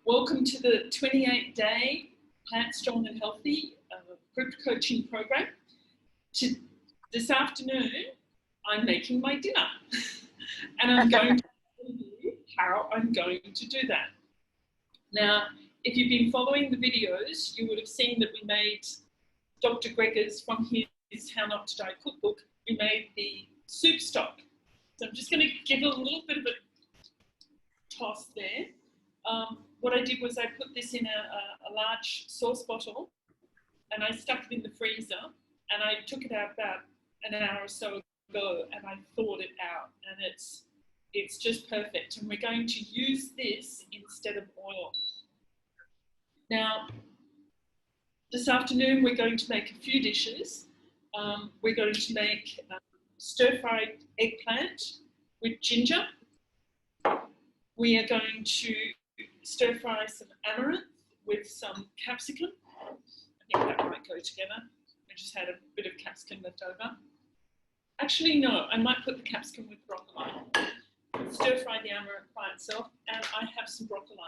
Welcome to the 28-day Plant Strong and Healthy group coaching program. This afternoon, I'm making my dinner and I'm going to tell you how I'm going to do that. Now, if you've been following the videos, you would have seen that we made Dr. Gregor's from his How Not to Die cookbook, we made the soup stock. So I'm just going to give a little bit of a toss there. What I did was I put this in a large sauce bottle and I stuck it in the freezer, and I took it out about an hour or so ago and I thawed it out, and it's just perfect. And we're going to use this instead of oil. Now, this afternoon we're going to make a few dishes. We're going to make stir-fried eggplant with ginger. We are going to stir-fry some amaranth with some capsicum. I think that might go together. I just had a bit of capsicum left over. Actually, no, I might put the capsicum with broccoli. Stir-fry the amaranth by itself, and I have some broccoli.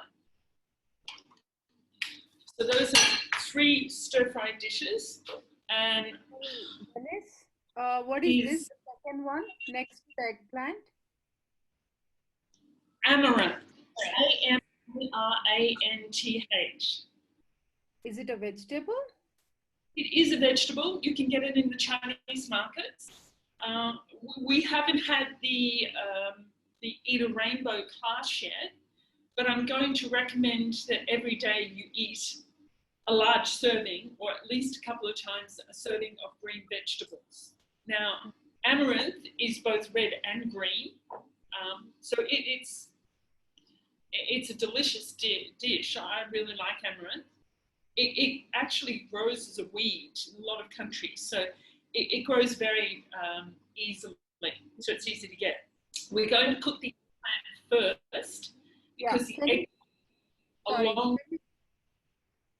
So those are 3 stir-fried dishes. And Dennis, what is this, the second one next to the eggplant? Amaranth. A-M-A-R-A-N-T-H. Is it a vegetable? It is a vegetable. You can get it in the Chinese markets. We haven't had the Eat a Rainbow class yet, but I'm going to recommend that every day you eat a large serving, or at least a couple of times a serving of green vegetables. Now, amaranth is both red and green, so it's a delicious dish. I really like amaranth. It actually grows as a weed in a lot of countries, so it grows very easily, so it's easy to get. We're going to cook the eggplant first, because the egg along...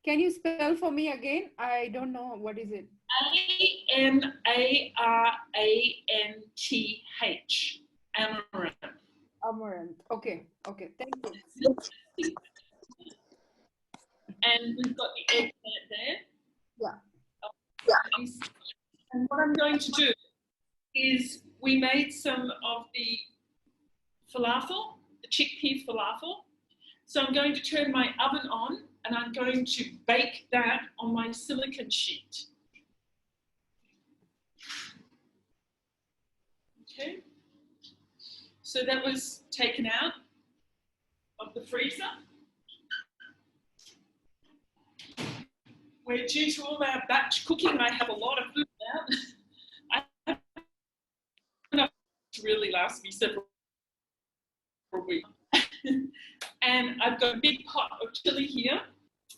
Can you spell for me again? I don't know. What is it? A-M-A-R-A-N-T-H. Amaranth. Amaranth. Okay. Okay. Thank you. And we've got the eggplant there. Yeah. And what I'm going to do is we made some of the falafel, the chickpea falafel. So I'm going to turn my oven on and I'm going to bake that on my silicone sheet. Okay. So that was taken out of the freezer. Where due to all our batch cooking, I have a lot of food now. I have to really last me several weeks. And I've got a big pot of chili here.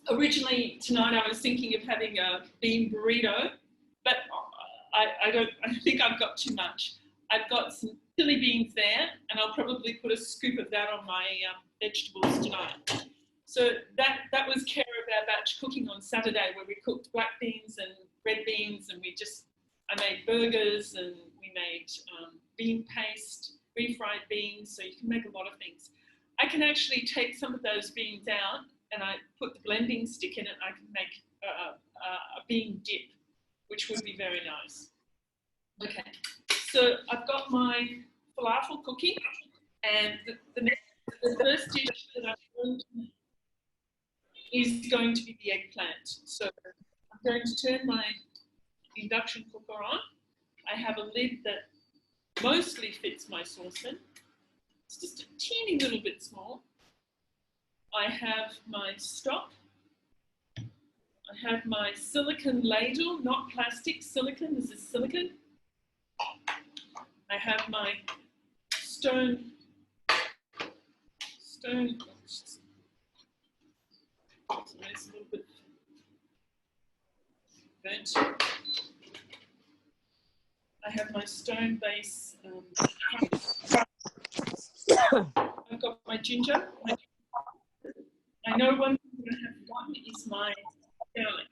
Originally tonight I was thinking of having a bean burrito, but I think I've got too much. I've got some chili beans there, and I'll probably put a scoop of that on my vegetables tonight. So that was care of our batch cooking on Saturday, where we cooked black beans and red beans, and I made burgers, and we made bean paste, refried beans, so you can make a lot of things. I can actually take some of those beans out and I put the blending stick in it. I can make a bean dip, which would be very nice. Okay, so I've got my falafel cooking, and the first dish that I'm going to make is going to be the eggplant. So I'm going to turn my induction cooker on. I have a lid that mostly fits my saucepan. It's just a teeny little bit small. I have my stock. I have my silicone ladle, not plastic, silicone. This is silicone. I have my stone. It's a little bit burnt. I have my stone base. I've got my ginger. I know one thing I'm going to have one is my garlic.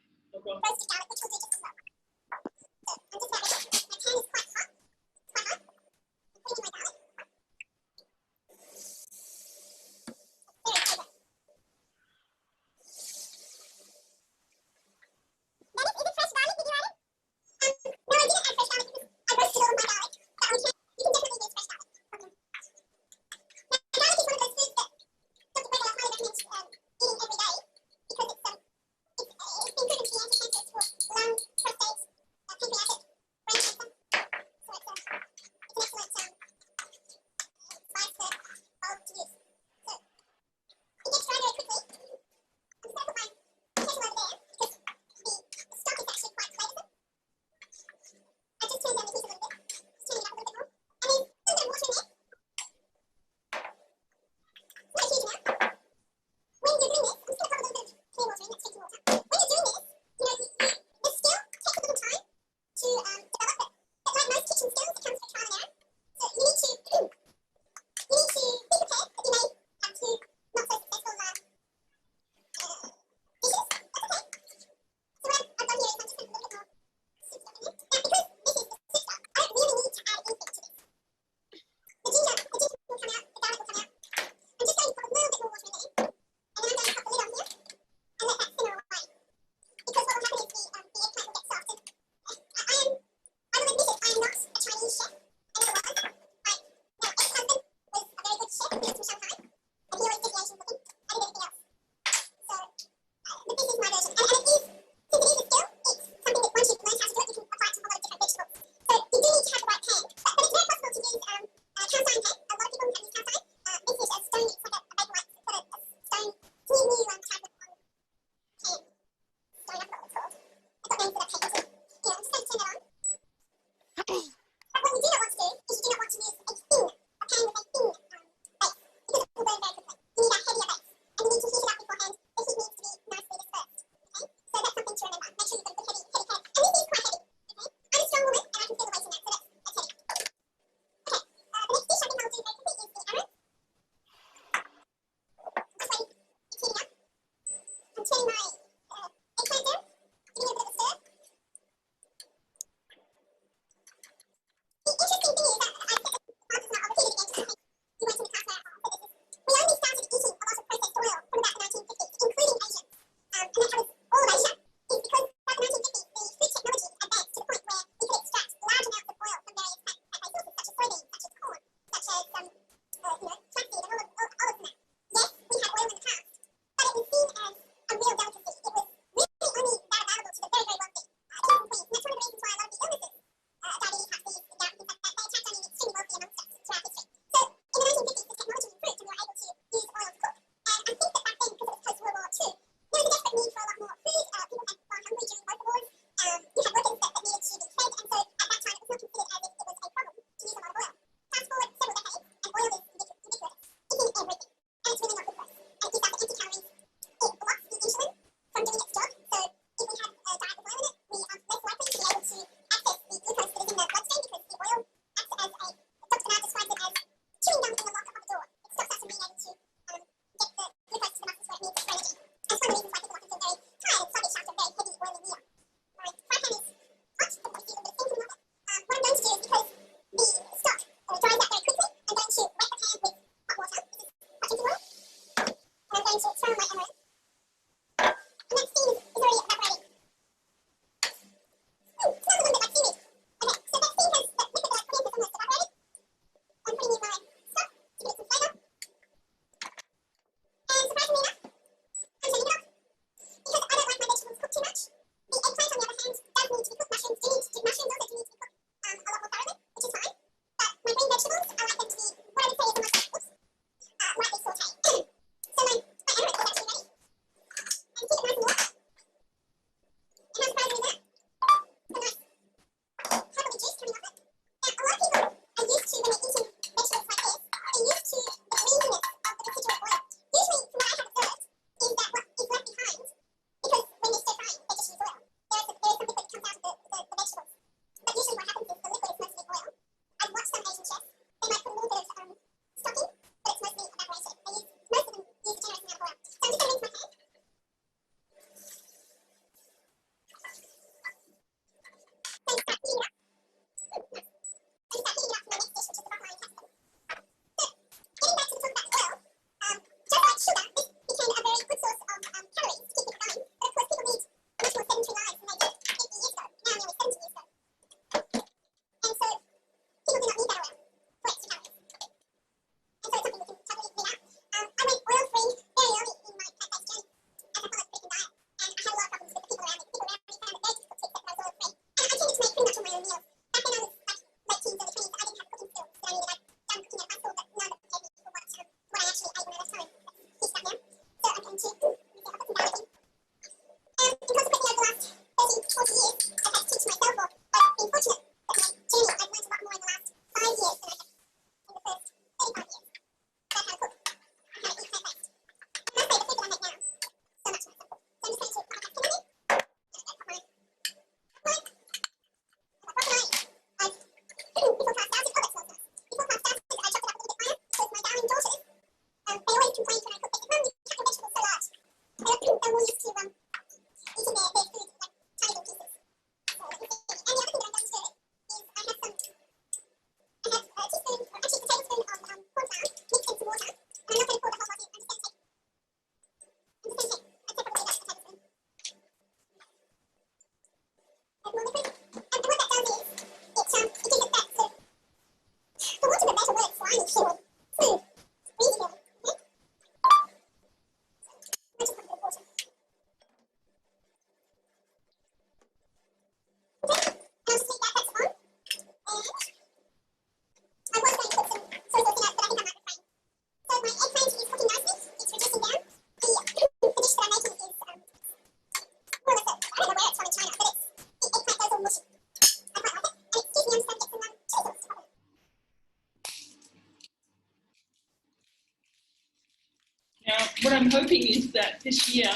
Now, what I'm hoping is that this year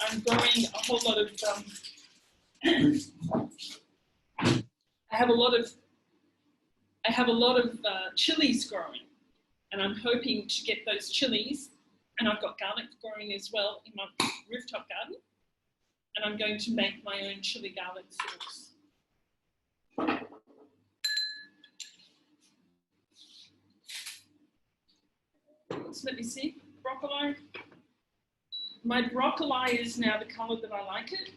I'm growing a whole lot of, I have a lot of chilies growing, and I'm hoping to get those chilies, and I've got garlic growing as well in my rooftop garden, and I'm going to make my own chili garlic sauce. So let me see, broccoli. My broccoli is now the color that I like it.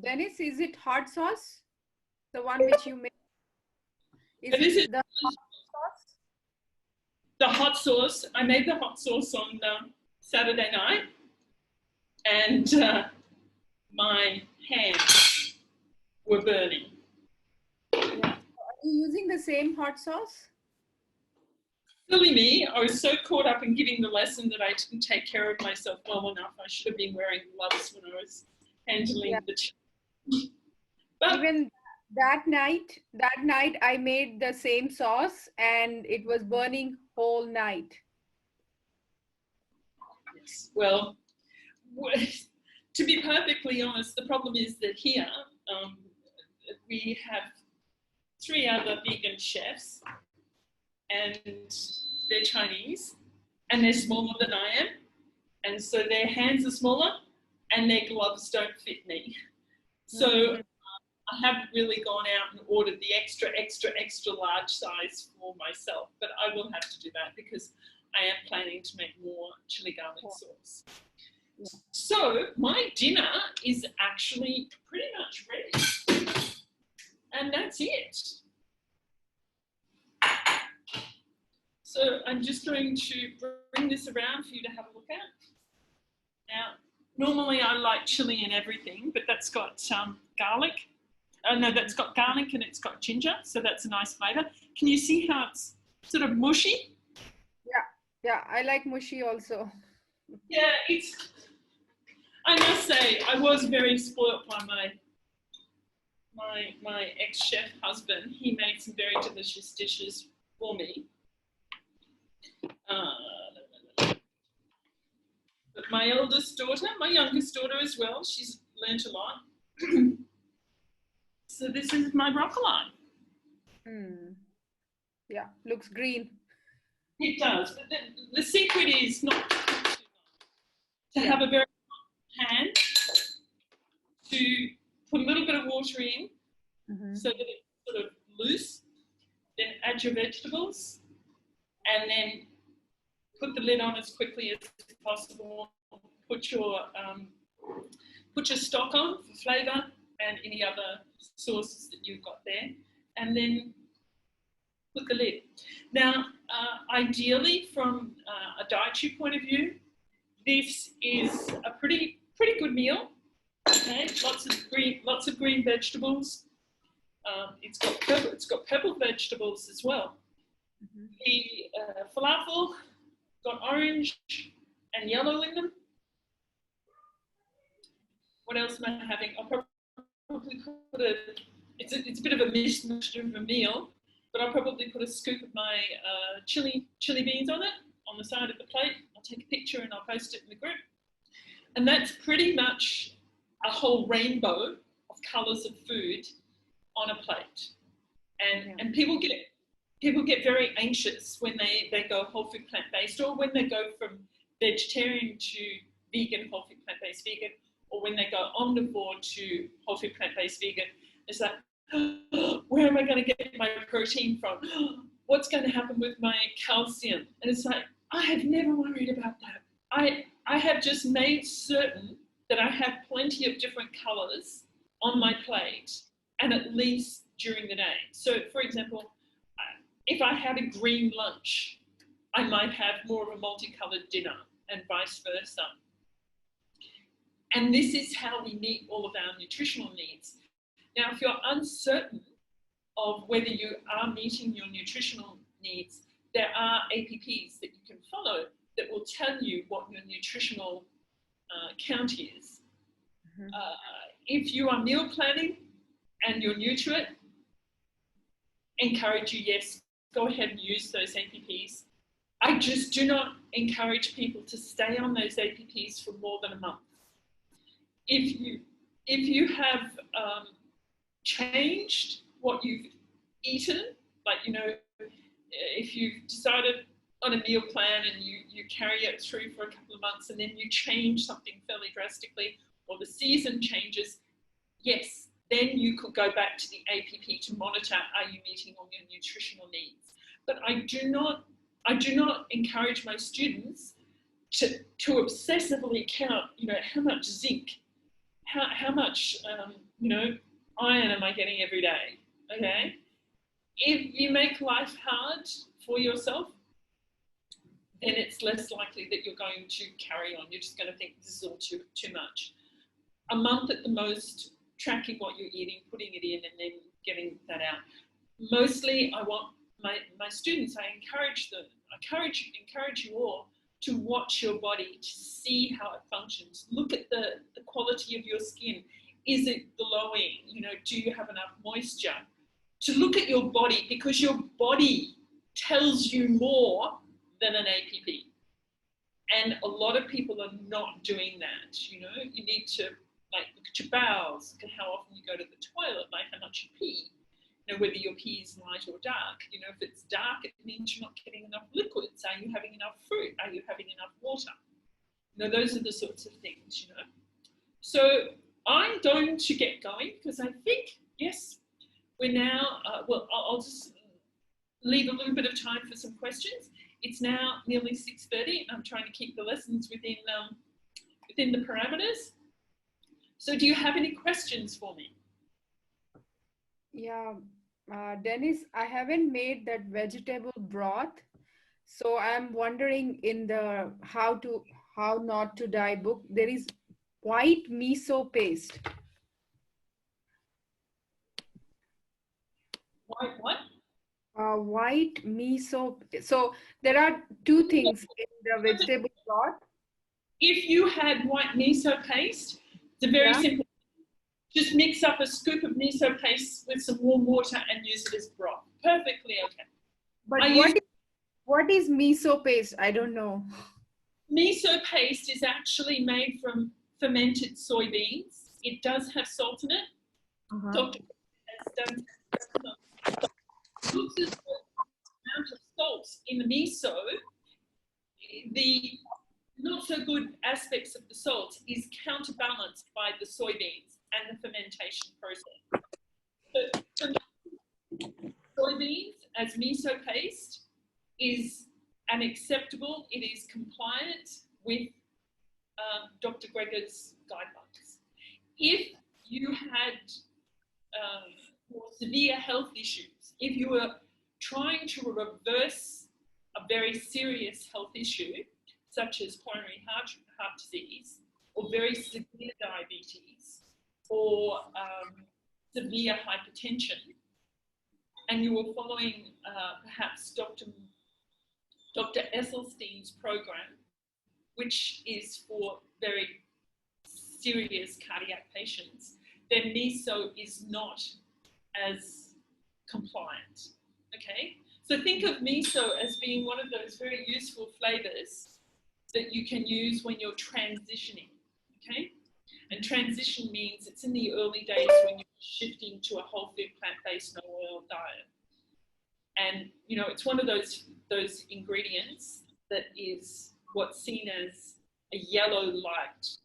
Dennis, is it hot sauce? The one which you made? Is it the hot sauce? The hot sauce? I made the hot sauce on Saturday night, and my hands were burning. Yeah. Are you using the same hot sauce? Silly me, I was so caught up in giving the lesson that I didn't take care of myself well enough. I should have been wearing gloves when I was handling the chili. But even that night I made the same sauce and it was burning whole night. yes, well, to be perfectly honest, the problem is that here we have 3 other vegan chefs, and they're Chinese, and they're smaller than I am, and so their hands are smaller, and their gloves don't fit me. So I haven't really gone out and ordered the extra large size for myself, but I will have to do that because I am planning to make more chili garlic sauce. Yeah. So my dinner is actually pretty much ready, and that's it. So I'm just going to bring this around for you to have a look at. Now, normally I like chili and everything, but that's got garlic. No, that's got garlic and it's got ginger, so that's a nice flavour. Can you see how it's sort of mushy? Yeah, I like mushy also. Yeah, I must say, I was very spoilt by my ex-chef husband. He made some very delicious dishes for me. But my eldest daughter, my youngest daughter as well, she's learnt a lot. So this is my broccoli. Yeah, looks green. It does. But the secret is not to have a very hot pan, to put a little bit of water in so that it's sort of loose, then add your vegetables, and then put the lid on as quickly as possible. Put your stock on for flavour and any other sauces that you've got there, and then put the lid. Now, ideally, from a dietary point of view, this is a pretty good meal. Okay, lots of green vegetables. It's got purple vegetables as well. The falafel got orange and yellow in them. What else am I having? I'll probably put it's a bit of a mishmash of a meal, but I'll probably put a scoop of my chili beans on it, on the side of the plate. I'll take a picture and I'll post it in the group. And that's pretty much a whole rainbow of colours of food on a plate. And people get very anxious when they go whole food plant-based, or when they go from vegetarian to vegan, whole food plant-based vegan, or when they go omnivore to whole food plant-based vegan. It's like, where am I going to get my protein from? What's going to happen with my calcium? And it's like, I have never worried about that. I have just made certain that I have plenty of different colours on my plate, and at least during the day. So, for example, if I had a green lunch, I might have more of a multicoloured dinner, and vice versa. And this is how we meet all of our nutritional needs. Now, if you're uncertain of whether you are meeting your nutritional needs, there are APPs that you can follow that will tell you what your nutritional count is. If you are meal planning and you're new to it, encourage you, yes, go ahead and use those APPs. I just do not encourage people to stay on those APPs for more than a month. If you have changed what you've eaten, like, you know, if you've decided on a meal plan and you carry it through for a couple of months and then you change something fairly drastically, or the season changes, yes, then you could go back to the APP to monitor, are you meeting all your nutritional needs? But I do not encourage my students to obsessively count, you know, how much zinc, how much, you know, iron am I getting every day, okay? If you make life hard for yourself, then it's less likely that you're going to carry on. You're just going to think this is all too much. A month at the most, tracking what you're eating, putting it in, and then getting that out. Mostly, I want my students, I encourage you all to watch your body, to see how it functions. Look at the quality of your skin. Is it glowing? You know, do you have enough moisture? To look at your body, because your body tells you more than an APP. And a lot of people are not doing that. You know, you need to like look at your bowels, look at how often you go to the toilet, like how much you pee. You know, whether your pee is light or dark. You know, if it's dark, it means you're not getting enough liquids. Are you having enough fruit? Are you having enough water? You know, those are the sorts of things, you know. So I'm going to get going because I think, yes, we're now, well, I'll just leave a little bit of time for some questions. It's now nearly 6:30. I'm trying to keep the lessons within the parameters. So do you have any questions for me? Yeah, Dennis, I haven't made that vegetable broth. So I'm wondering in the how not to die book, there is white miso paste. White what? White miso. So there are two things in the vegetable broth. If you had white miso paste, it's a very simple. Just mix up a scoop of miso paste with some warm water and use it as broth. Perfectly okay. But what is miso paste? I don't know. Miso paste is actually made from fermented soybeans. It does have salt in it. Dr. has done looks at the amount of salt in the miso. The not so good aspects of the salt is counterbalanced by the soybeans and the fermentation process. So soybeans as miso paste is unacceptable. It is compliant with Dr. Greger's guidelines. If you had more severe health issues, if you were trying to reverse a very serious health issue, such as coronary heart disease, or very severe diabetes, or severe hypertension, and you were following perhaps Dr. Esselstein's program, which is for very serious cardiac patients, then miso is not as compliant, okay? So think of miso as being one of those very useful flavors that you can use when you're transitioning, okay? And transition means it's in the early days when you're shifting to a whole food, plant-based, no oil diet. And, you know, it's one of those ingredients that is what's seen as a yellow light.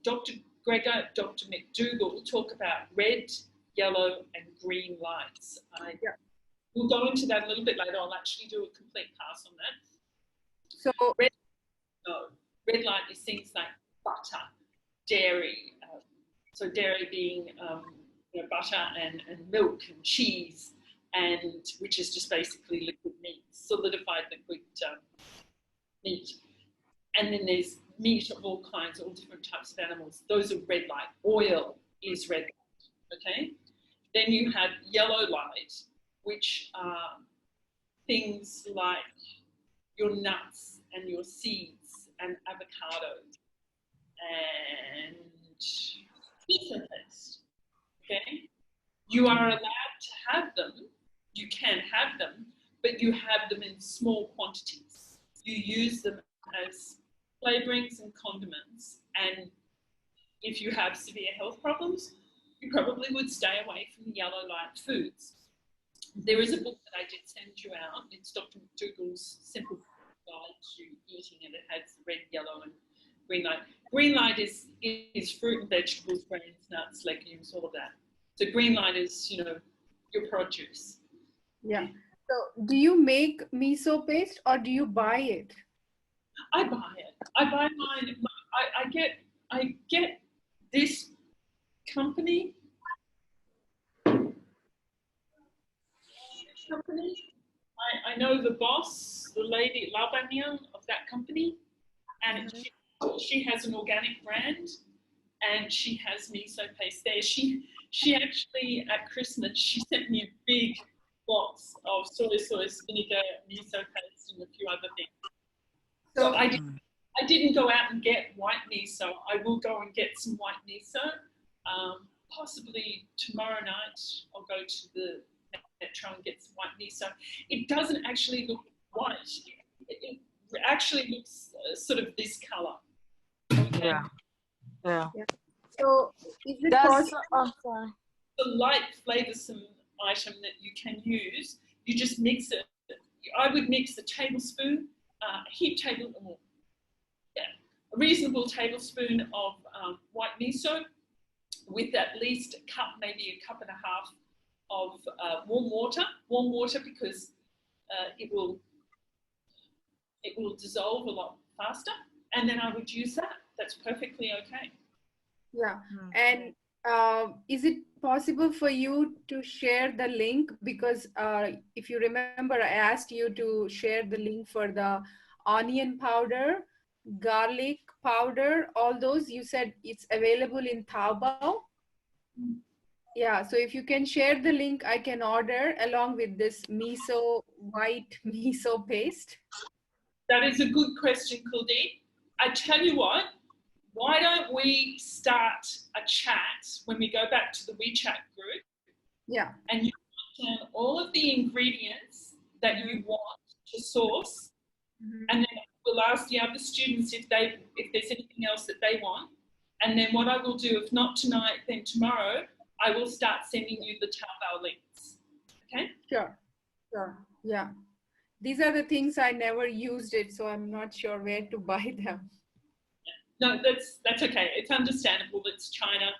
Dr. Greger, Dr. McDougall talk about red, yellow, and green lights. We'll go into that a little bit later. I'll actually do a complete pass on that. So red light is things like butter, dairy. So dairy being you know, butter and milk and cheese, and which is just basically liquid meat, solidified liquid meat. And then there's meat of all kinds, all different types of animals. Those are red light. Oil is red light, okay? Then you have yellow light, which are things like your nuts and your seeds and avocados and miso paste, okay? You are allowed to have them, you can have them, but you have them in small quantities. You use them as flavorings and condiments, and if you have severe health problems, you probably would stay away from the yellow light foods. There is a book that I did send you out. It's Dr. McDougall's Simple Guide to Eating, and it has red, yellow, and green light. Green light is fruit and vegetables, grains, nuts, legumes, all of that. So green light is, you know, your produce. Yeah. So do you make miso paste or do you buy it? I buy it. I buy mine. I get this company. I know the boss, the lady Labanian of that company, and she has an organic brand, and she has miso paste there. She actually at Christmas she sent me a big box of soy sauce, vinegar, miso paste, and a few other things. So I didn't go out and get white miso. I will go and get some white miso. Possibly tomorrow night I'll go to the Metro and get some white miso. It doesn't actually look white. It actually looks sort of this color. Okay? Yeah. So is it possible? The light flavoursome item that you can use, you just mix it. I would mix a tablespoon, a reasonable tablespoon of white miso with at least a cup, maybe a cup and a half of warm water because it will dissolve a lot faster, and then I would use that. That's perfectly okay. Yeah. And is it possible for you to share the link? Because if you remember, I asked you to share the link for the onion powder, garlic powder, all those. You said it's available in Taobao. Yeah, so if you can share the link, I can order along with this white miso paste. That is a good question, Kuldeep. I tell you what, why don't we start a chat when we go back to the WeChat group? Yeah. And you write down all of the ingredients that you want to source, and then we'll ask the other students if there's anything else that they want. And then what I will do, if not tonight, then tomorrow, I will start sending you the Taobao links. Okay? Sure. Yeah. These are the things I never used it, so I'm not sure where to buy them. No, that's okay. It's understandable. It's China.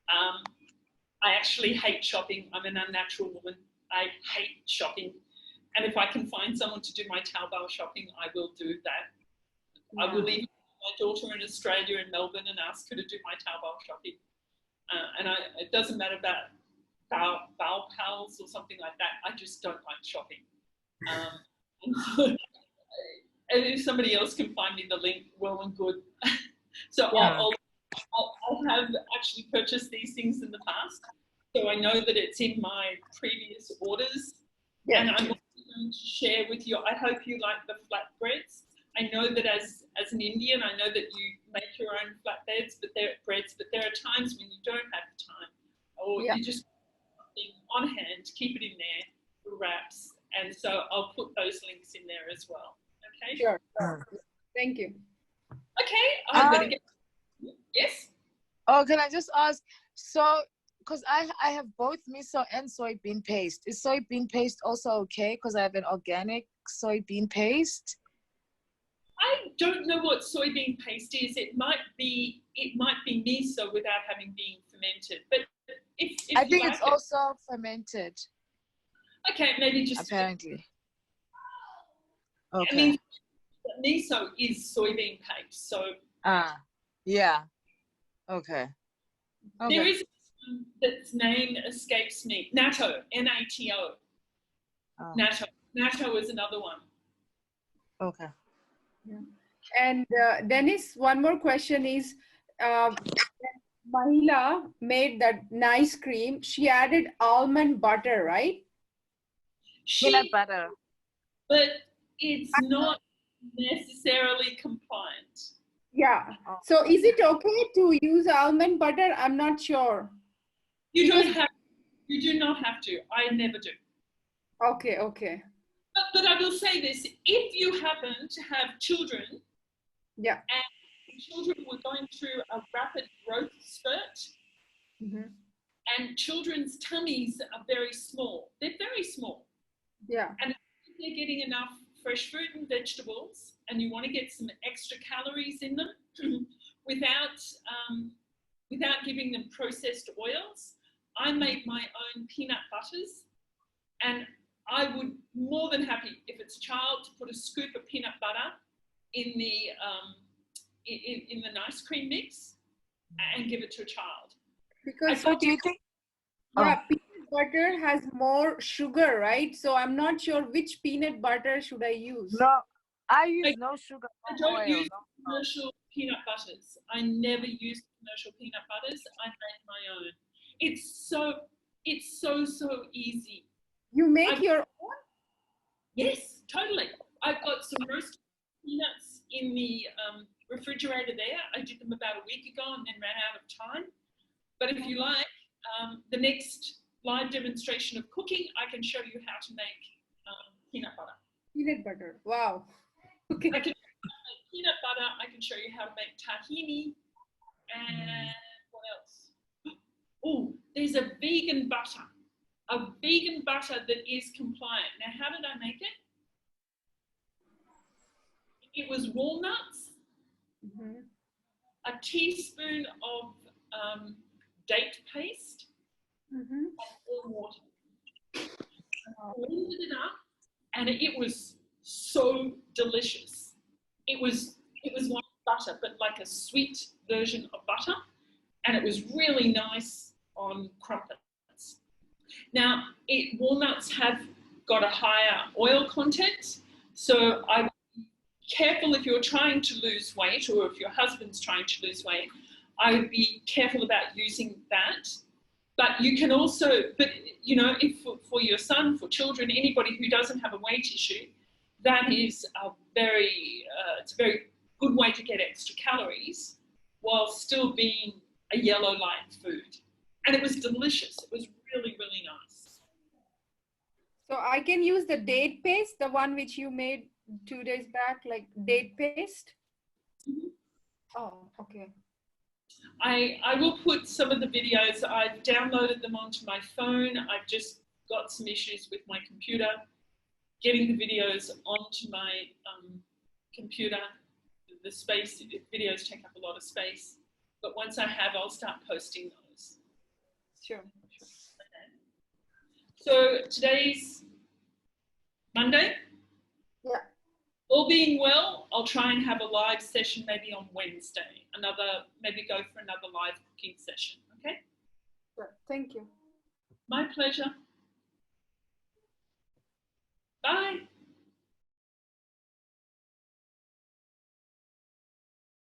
I actually hate shopping. I'm an unnatural woman. I hate shopping. And if I can find someone to do my Taobao shopping, I will do that. Yeah. I will leave my daughter in Australia in Melbourne and ask her to do my Taobao shopping. It doesn't matter about Bao Pals or something like that. I just don't like shopping. And if somebody else can find me the link, well and good. So yeah. I'll have actually purchased these things in the past, so I know that it's in my previous orders. Yeah. And I'm also going to share with you. I hope you like the flatbreads. I know that as an Indian, I know that you make your own flatbreads, but there are times when you don't have the time, or you just on hand, keep it in there for wraps. And so I'll put those links in there as well. Okay. Sure. Thank you. Okay. I'm going to get. Yes. Oh, can I just ask? So, because I have both miso and soybean paste. Is soybean paste also okay? Because I have an organic soybean paste. I don't know what soybean paste is. It might be miso without having been fermented. But if I think it's also fermented. Okay, maybe just apparently. Okay. I mean, miso is soybean paste, so. Yeah. Okay. There is one that's name escapes me. Natto, N-A-T-O. Natto is another one. Okay. Yeah. And Dennis, one more question is, Mahila made that nice cream. She added almond butter, right? Peanut butter. But it's not necessarily compliant. Yeah. So is it okay to use almond butter? I'm not sure. You do not have to. I never do. Okay. But But I will say this, if you happen to have children, Yeah. and children were going through a rapid growth spurt, and children's tummies are very small. They're very small. Yeah. And if they're getting enough fresh fruit and vegetables, and you want to get some extra calories in them without giving them processed oils, I make my own peanut butters, and I would more than happy, if it's a child, to put a scoop of peanut butter in the ice cream mix and give it to a child. Because So do you think? yeah, peanut butter has more sugar, right? So I'm not sure which peanut butter should I use. No, I use no sugar, I no don't oil. use commercial peanut butters. I never use commercial peanut butters. I make my own. It's so easy. You make your own? Yes, totally. I've got some roasted peanuts in the refrigerator there. I did them about a week ago and then ran out of time. But if you like, the next live demonstration of cooking, I can show you how to make peanut butter. Peanut butter. Wow. Okay. I can make peanut butter. I can show you how to make tahini. And what else? Oh, there's a vegan butter. A vegan butter that is compliant. Now, how did I make it? It was walnuts, a teaspoon of date paste, and warm water. I blended it up, and it was so delicious. It was like butter, but like a sweet version of butter, and it was really nice on crumpets. Now, walnuts have got a higher oil content, so I would be careful if you're trying to lose weight, or if your husband's trying to lose weight, I would be careful about using that. But you can also, if for your son, for children, anybody who doesn't have a weight issue, that is it's a very good way to get extra calories while still being a yellow light food. And it was delicious. It was really, really nice. So I can use the date paste, the one which you made 2 days back, like date paste? Oh, okay. I will put some of the videos. I've downloaded them onto my phone. I've just got some issues with my computer. Getting the videos onto my computer, the space, videos take up a lot of space. But once I have, I'll start posting those. Sure. Okay. So today's Monday. Yeah. All being well, I'll try and have a live session maybe on Wednesday. Maybe go for another live cooking session. Okay? Sure. Thank you. My pleasure. Bye.